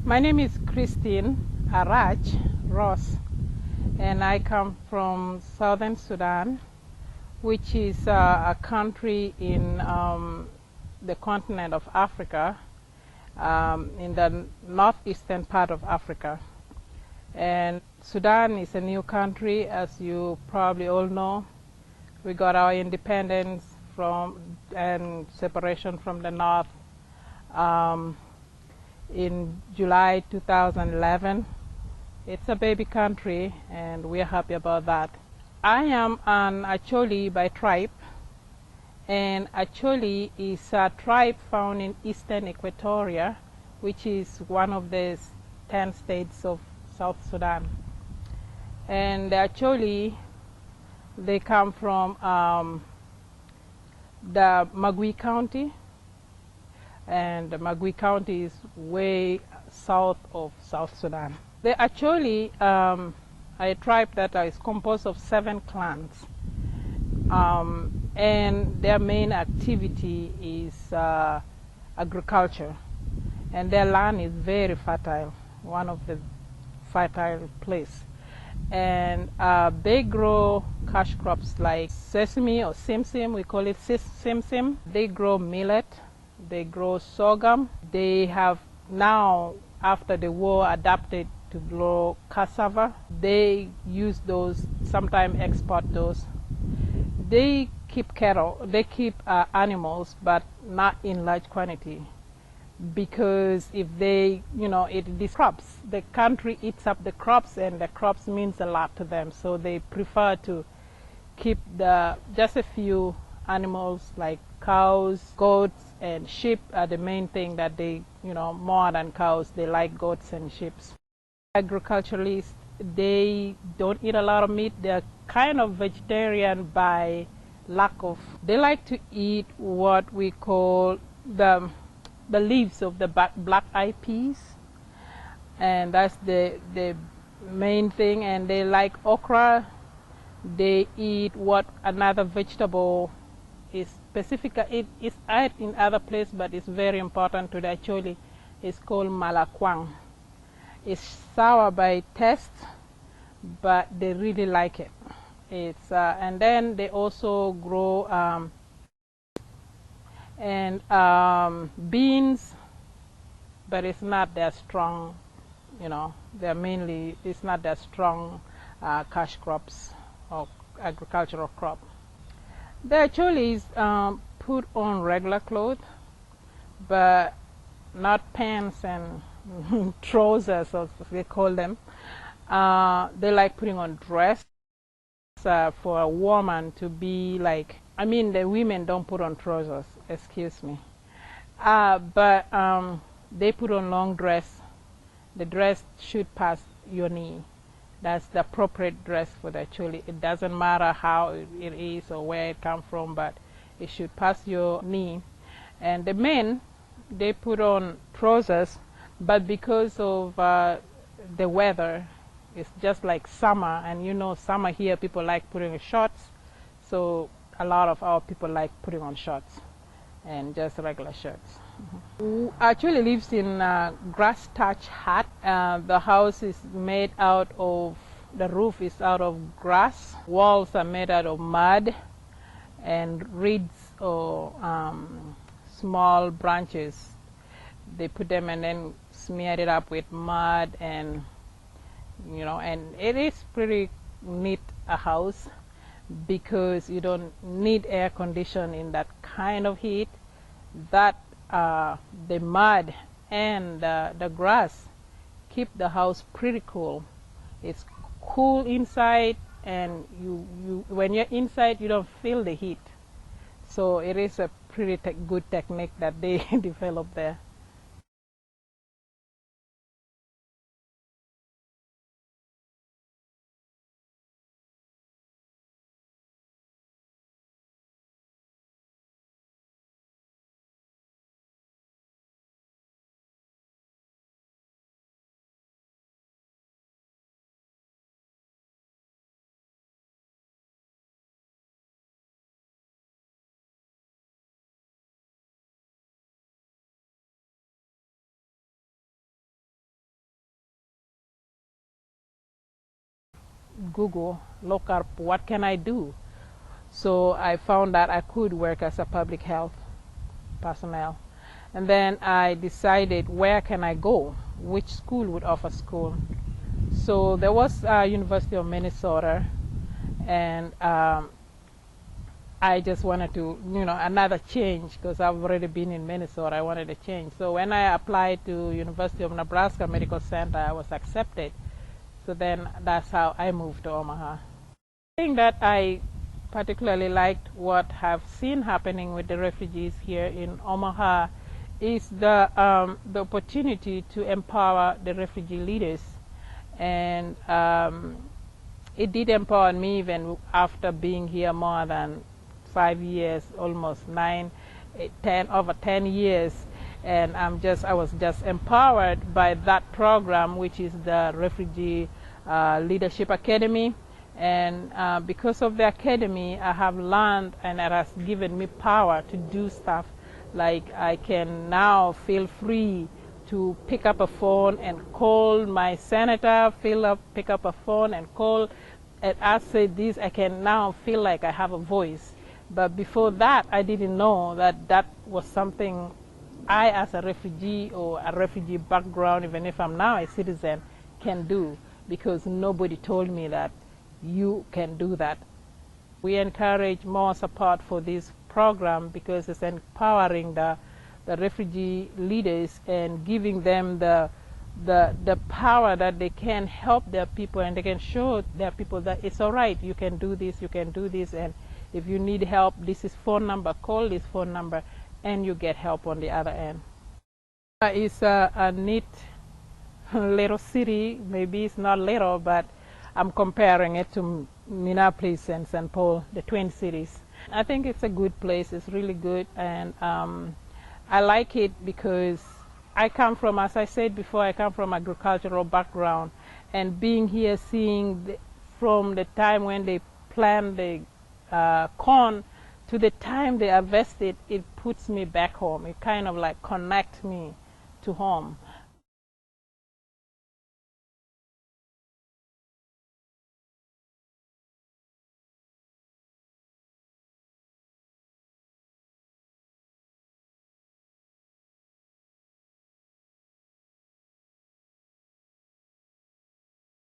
My name is Christine Arach Ross, and I come from southern Sudan, which is a country in the continent of Africa, in the northeastern part of Africa. And Sudan is a new country, as you probably all know. We got our independence and separation from the North in July 2011. It's a baby country, and we're happy about that. I am an Acholi by tribe, and Acholi is a tribe found in eastern Equatoria, which is one of the 10 states of South Sudan. And the Acholi, they come from the Magui County, and the Magui County is way south of South Sudan. The Acholi are a tribe that is composed of 7 clans, and their main activity is agriculture, and their land is very fertile, one of the fertile place. And they grow cash crops like sesame or simsim. We call it simsim. They grow millet. They grow sorghum. They have now, after the war, adapted to grow cassava. They use those, sometimes export those. They keep cattle. They keep animals, but not in large quantity, because if they, these crops, the country eats up the crops, and the crops means a lot to them. So they prefer to keep just a few animals like cows, goats, and sheep are the main thing that they, more than cows, they like goats and sheep. Agriculturalists, they don't eat a lot of meat. They're kind of vegetarian by lack of, they like to eat what we call the leaves of the black-eyed peas, and that's the main thing. And they like okra. They eat what another vegetable is specific. It is in other places, but it's very important to the Acholi. It's called malakwang. It's sour by taste, but they really like it. It's and then they also grow beans, but it's not that strong. They're mainly, it's not that strong cash crops or agricultural crop. The Acholis put on regular clothes, but not pants and trousers, as they call them. They like putting on dress for a woman to be like, the women don't put on trousers, excuse me. But they put on long dress. The dress should pass your knee. That's the appropriate dress for the Acholi. It doesn't matter how it is or where it comes from, but it should pass your knee. And the men, they put on trousers, but because of the weather, it's just like summer, and summer here, people like putting on shorts, so a lot of our people like putting on shorts and just regular shirts. Actually lives in a grass thatch hut. The house is made out of, the roof is out of grass. Walls are made out of mud and reeds or small branches. They put them and then smeared it up with mud, and and it is pretty neat a house, because you don't need air condition in that kind of heat. That the mud and the grass keep the house pretty cool. It's cool inside, and when you're inside, you don't feel the heat. So it is a pretty good technique that they developed there. Google, look up what can I do. So I found that I could work as a public health personnel. And then I decided where can I go, which school would offer school. So there was University of Minnesota, and I just wanted to, another change because I've already been in Minnesota. I wanted a change. So when I applied to University of Nebraska Medical Center, I was accepted. So then that's how I moved to Omaha. I think that I particularly liked what I've seen happening with the refugees here in Omaha is the opportunity to empower the refugee leaders. And it did empower me even after being here more than 5 years, almost 10 years. And I was just empowered by that program, which is the Refugee Leadership Academy. And because of the academy, I have learned, and it has given me power to do stuff. Like I can now feel free to pick up a phone and call my senator, pick up a phone and call, and I say this, I can now feel like I have a voice. But before that, I didn't know that that was something I, as a refugee or a refugee background, even if I'm now a citizen, can do, because nobody told me that you can do that. We encourage more support for this program because it's empowering the refugee leaders and giving them the power that they can help their people, and they can show their people that it's all right, you can do this, and if you need help, this is phone number, call this phone number, and you get help on the other end. It's a neat little city. Maybe it's not little, but I'm comparing it to Minneapolis and St. Paul, the Twin Cities. I think it's a good place. It's really good, and I like it because I come from, as I said before, I come from agricultural background, and being here, seeing from the time when they plant the corn to the time they harvest it, it puts me back home. It kind of like connects me to home.